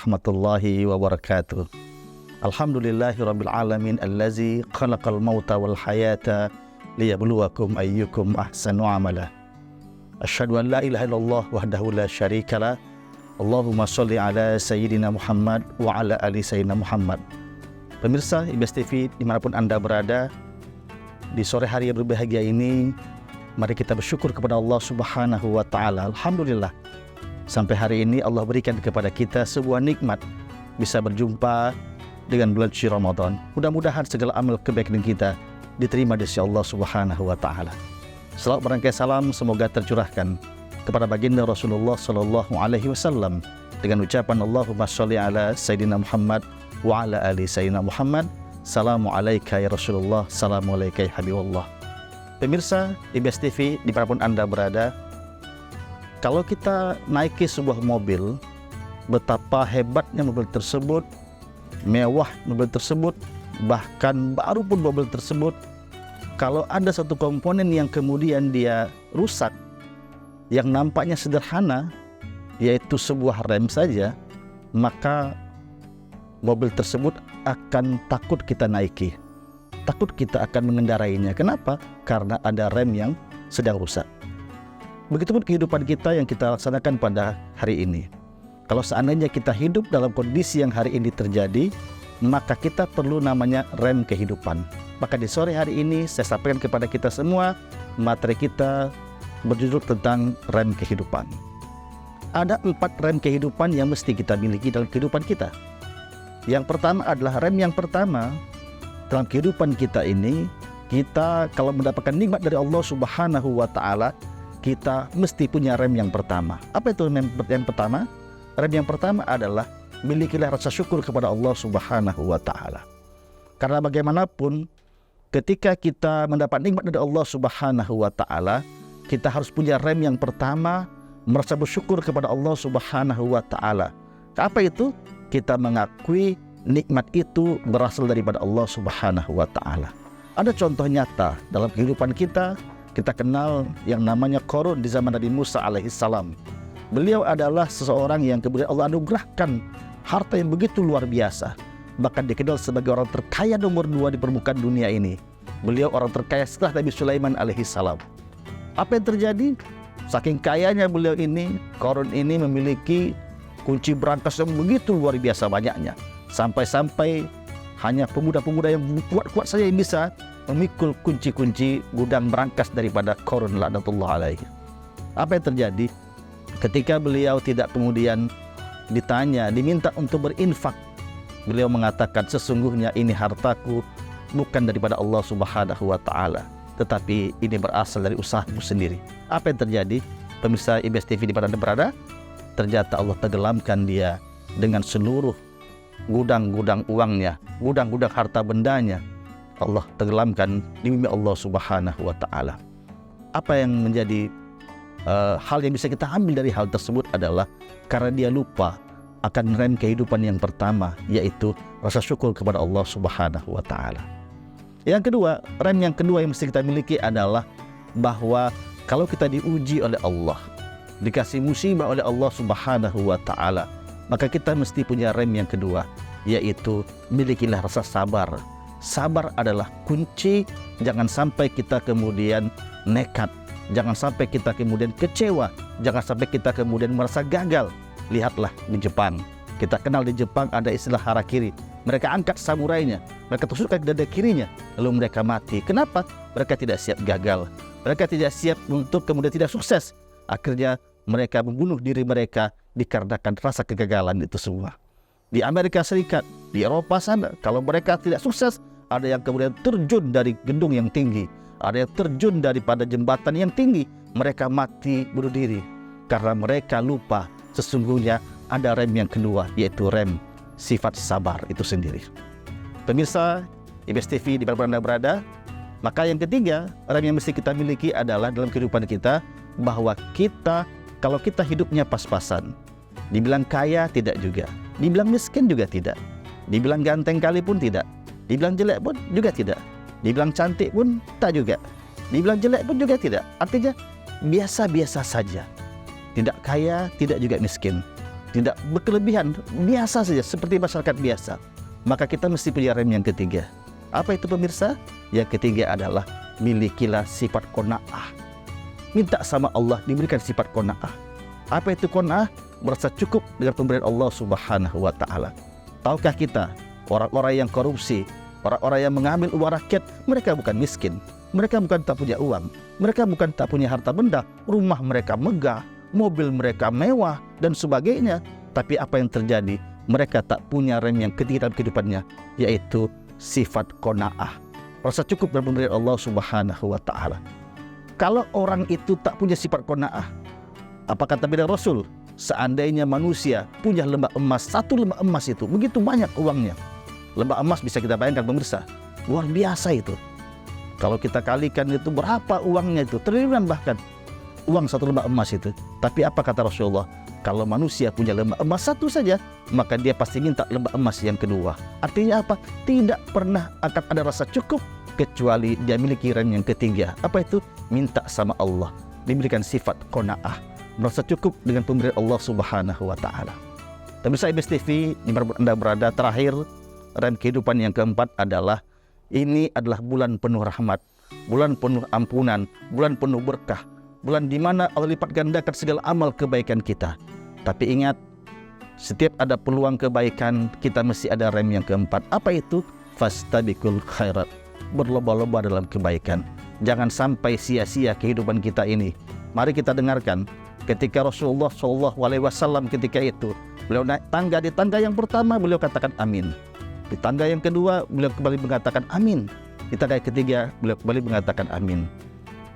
warahmatullahi wabarakatuh. Alhamdulillahirabbil alamin allazi khalaqal mauta wal hayata liyabluwakum ayyukum ahsanu amala. Asyhadu an la ilaha illallah wahdahu la syarikalah. Allahumma sholli ala sayyidina Muhammad wa ala ali sayyidina Muhammad. Pemirsa IBS TV dimanapun Anda berada, di sore hari yang berbahagia ini, mari kita bersyukur kepada Allah Subhanahu wa Ta'ala. Alhamdulillah, sampai hari ini Allah berikan kepada kita sebuah nikmat, bisa berjumpa dengan bulan suci Ramadan. Mudah-mudahan segala amal kebaikan kita diterima di sisi Allah Subhanahu wa Ta'ala. Salawat berangkai salam semoga tercurahkan kepada baginda Rasulullah Sallallahu Alaihi Wasallam dengan ucapan Allahumma sholli ala Sayyidina Muhammad wa ala ali Sayyidina Muhammad. Salamu alaika ya Rasulullah, salamu alaika ya Habibullah. Pemirsa IBS TV dimanapun Anda berada, kalau kita naiki sebuah mobil, betapa hebatnya mobil tersebut, mewah mobil tersebut, bahkan baru pun mobil tersebut, kalau ada satu komponen yang kemudian dia rusak, yang nampaknya sederhana, yaitu sebuah rem saja, maka mobil tersebut akan takut kita naiki, takut kita akan mengendarainya. Kenapa? Karena ada rem yang sedang rusak. Begitupun kehidupan kita yang kita laksanakan pada hari ini. Kalau seandainya kita hidup dalam kondisi yang hari ini terjadi, maka kita perlu namanya rem kehidupan. Maka di sore hari ini saya sampaikan kepada kita semua, materi kita berjudul tentang rem kehidupan. Ada 4 rem kehidupan yang mesti kita miliki dalam kehidupan kita. Yang pertama adalah rem yang pertama dalam kehidupan kita ini. Kita kalau mendapatkan nikmat dari Allah Subhanahu wa Ta'ala, kita mesti punya rem yang pertama. Apa itu rem yang pertama? Rem yang pertama adalah milikilah rasa syukur kepada Allah Subhanahu wa Ta'ala. Karena bagaimanapun ketika kita mendapat nikmat dari Allah Subhanahu wa Ta'ala, kita harus punya rem yang pertama, merasa bersyukur kepada Allah Subhanahu wa Ta'ala. Apa itu? Kita mengakui nikmat itu berasal daripada Allah Subhanahu wa Ta'ala. Ada contoh nyata dalam kehidupan kita. Kita kenal yang namanya Qarun di zaman Nabi Musa alaihissalam. Beliau adalah seseorang yang kemudian Allah anugerahkan harta yang begitu luar biasa. Bahkan dikenal sebagai orang terkaya nomor 2 di permukaan dunia ini. Beliau orang terkaya setelah Nabi Sulaiman alaihissalam. Apa yang terjadi? Saking kayanya beliau ini, Qarun ini memiliki kunci brankas yang begitu luar biasa banyaknya. Sampai-sampai hanya pemuda-pemuda yang kuat-kuat saja yang bisa memikul kunci-kunci gudang brankas daripada Qarun laknatullah alaihi. Apa yang terjadi? Ketika beliau tidak kemudian diminta untuk berinfak, beliau mengatakan, sesungguhnya ini hartaku bukan daripada Allah Subhanahu wa Ta'ala, tetapi ini berasal dari usahamu sendiri. Apa yang terjadi? Pemirsa IBS TV di mana Anda berada, ternyata Allah tenggelamkan dia dengan seluruh gudang-gudang uangnya, gudang-gudang harta bendanya. Allah tenggelamkan di mimpi Allah Subhanahu wa Ta'ala. Apa yang menjadi hal yang bisa kita ambil dari hal tersebut adalah karena dia lupa akan rem kehidupan yang pertama, yaitu rasa syukur kepada Allah Subhanahu wa Ta'ala. Yang kedua, rem yang kedua yang mesti kita miliki adalah bahwa kalau kita diuji oleh Allah, dikasih musibah oleh Allah Subhanahu wa Ta'ala, maka kita mesti punya rem yang kedua, yaitu milikilah rasa sabar. Sabar adalah kunci. Jangan sampai kita kemudian nekat, jangan sampai kita kemudian kecewa, jangan sampai kita kemudian merasa gagal. Lihatlah di Jepang, kita kenal di Jepang ada istilah harakiri. Mereka angkat samurainya, mereka tusukkan ke dada kirinya, lalu mereka mati. Kenapa? Mereka tidak siap gagal, mereka tidak siap untuk kemudian tidak sukses. Akhirnya mereka membunuh diri mereka dikarenakan rasa kegagalan itu semua. Di Amerika Serikat, di Eropa sana, kalau mereka tidak sukses, ada yang kemudian terjun dari gedung yang tinggi, ada yang terjun daripada jembatan yang tinggi. Mereka mati bunuh diri karena mereka lupa sesungguhnya ada rem yang kedua, yaitu rem sifat sabar itu sendiri. Pemirsa IBS TV di mana Anda berada, maka yang ketiga rem yang mesti kita miliki adalah dalam kehidupan kita, bahwa kita kalau kita hidupnya pas-pasan, dibilang kaya tidak juga, dibilang miskin juga tidak, dibilang ganteng kali pun tidak, dibilang jelek pun juga tidak, dibilang cantik pun tak juga, dibilang jelek pun juga tidak. Artinya biasa-biasa saja, tidak kaya, tidak juga miskin, tidak berkelebihan, biasa saja seperti masyarakat biasa. Maka kita mesti punya rem yang ketiga. Apa itu pemirsa? Yang ketiga adalah milikilah sifat qanaah. Minta sama Allah diberikan sifat qanaah. Apa itu qanaah? Merasa cukup dengan pemberian Allah Subhanahu wa taala. Tahukah kita, orang-orang yang korupsi, orang-orang yang mengambil uang rakyat, mereka bukan miskin, mereka bukan tak punya uang, mereka bukan tak punya harta benda, rumah mereka megah, mobil mereka mewah dan sebagainya. Tapi apa yang terjadi? Mereka tak punya rem yang ketiga dalam kehidupannya, yaitu sifat qanaah. Rasa cukup dengan pemberian Allah Subhanahu wa taala. Kalau orang itu tak punya sifat qanaah, apa kata beda Rasul? Seandainya manusia punya lembah emas, satu lembah emas itu begitu banyak uangnya. Lembah emas bisa kita bayangkan pemirsa, luar biasa itu. Kalau kita kalikan itu berapa uangnya itu, triliunan bahkan uang satu lembah emas itu. Tapi apa kata Rasulullah? Kalau manusia punya lembah emas satu saja, maka dia pasti minta lembah emas yang kedua. Artinya apa? Tidak pernah akan ada rasa cukup kecuali dia miliki rem yang ketiga. Apa itu? Minta sama Allah, diberikan sifat qanaah, merasa cukup dengan pemberian Allah Subhanahu wa taala. Pemirsa IBS TV, Anda berada terakhir, rem kehidupan yang keempat adalah ini adalah bulan penuh rahmat, bulan penuh ampunan, bulan penuh berkah, bulan di mana Allah lipat gandakan segala amal kebaikan kita. Tapi ingat, setiap ada peluang kebaikan, kita mesti ada rem yang keempat. Apa itu? Fastabiqul khairat, berlomba-lomba dalam kebaikan. Jangan sampai sia-sia kehidupan kita ini. Mari kita dengarkan ketika Rasulullah SAW ketika itu beliau naik tangga. Di tangga yang pertama beliau katakan amin, di tangga yang kedua beliau kembali mengatakan amin, di tangga yang ketiga beliau kembali mengatakan amin.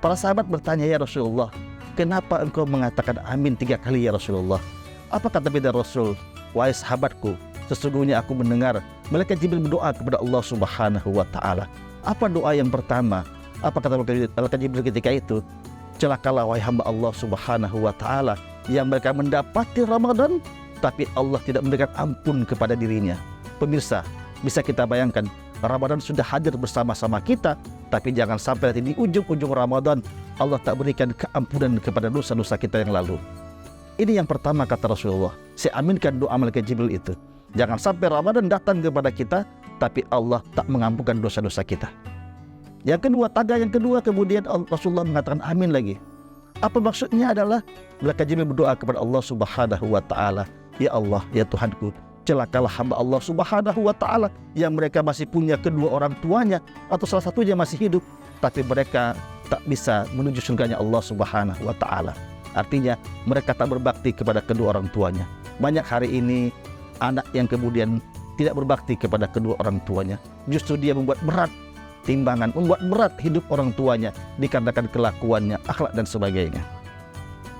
Para sahabat bertanya, ya Rasulullah, kenapa engkau mengatakan amin 3 kali ya Rasulullah? Apa kata beda Rasul? Wahai sahabatku, sesungguhnya aku mendengar malaikat Jibril berdoa kepada Allah Subhanahu wa taala. Apa doa yang pertama? Apa kata malaikat Jibril ketika itu? Celakalah wahai hamba Allah Subhanahu wa taala yang mereka mendapati Ramadan tapi Allah tidak memberikan ampun kepada dirinya. Pemirsa, bisa kita bayangkan, Ramadan sudah hadir bersama-sama kita, tapi jangan sampai nanti di ujung-ujung Ramadan Allah tak berikan keampunan kepada dosa-dosa kita yang lalu. Ini yang pertama kata Rasulullah. Saya aminkan doa malaikat Jibril itu. Jangan sampai Ramadan datang kepada kita, tapi Allah tak mengampunkan dosa-dosa kita. Yang kedua, tangga yang kedua, kemudian Rasulullah mengatakan amin lagi. Apa maksudnya? Adalah malaikat Jibril berdoa kepada Allah Subhanahu wa taala, ya Allah, ya Tuhanku, celakalah hamba Allah Subhanahu wa taala yang mereka masih punya kedua orang tuanya atau salah satunya masih hidup, tapi mereka tak bisa menuju surganya Allah Subhanahu wa taala. Artinya mereka tak berbakti kepada kedua orang tuanya. Banyak hari ini anak yang kemudian tidak berbakti kepada kedua orang tuanya, justru dia membuat berat timbangan, membuat berat hidup orang tuanya dikarenakan kelakuannya, akhlak dan sebagainya.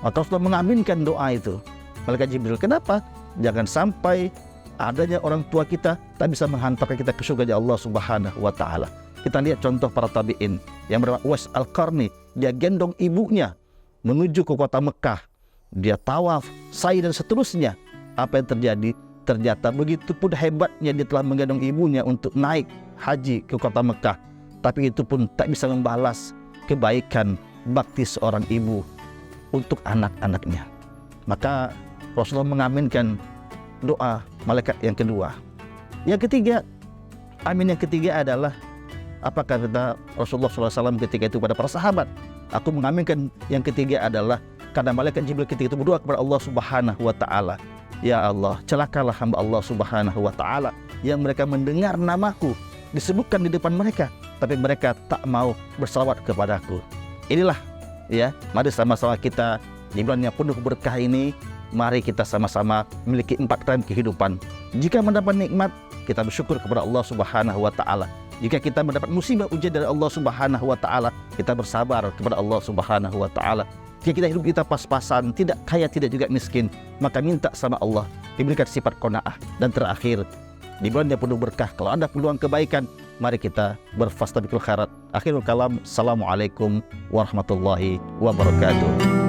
Maka Rasulullah mengaminkan doa itu. Malaikat Jibril, kenapa? Jangan sampai adanya orang tua kita tak bisa menghantarkan kita ke surga Allah Subhanahu wa taala. Kita lihat contoh para tabi'in yang bernama Uwais Al-Qarni. Dia gendong ibunya menuju ke kota Mekah. Dia tawaf, sa'i dan seterusnya. Apa yang terjadi? Ternyata begitu pun hebatnya dia telah menggendong ibunya untuk naik haji ke kota Mekah, tapi itu pun tak bisa membalas kebaikan bakti seorang ibu untuk anak-anaknya. Maka Rasulullah mengaminkan doa malaikat yang kedua. Yang ketiga, amin yang ketiga adalah apa kata Rasulullah SAW ketika itu pada para sahabat? Aku mengaminkan yang ketiga adalah karena malaikat Jibril ketika itu berdoa kepada Allah Subhanahu wa taala, ya Allah, celakalah hamba Allah Subhanahu wa taala yang mereka mendengar namaku disebutkan di depan mereka, tapi mereka tak mau bersalawat kepadaku. Inilah ya, mari sama-sama kita di bulan yang penuh berkah ini, mari kita sama-sama memiliki 4 rem kehidupan. Jika mendapat nikmat, kita bersyukur kepada Allah Subhanahu wa taala. Jika kita mendapat musibah ujian dari Allah Subhanahu wa taala, kita bersabar kepada Allah Subhanahu wa taala. Jika kita hidup kita pas-pasan, tidak kaya tidak juga miskin, maka minta sama Allah diberikan sifat qanaah. Dan terakhir, di bulan yang penuh berkah, kalau ada peluang kebaikan, mari kita berfastabiqul khairat. Akhirul kalam, assalamualaikum warahmatullahi wabarakatuh.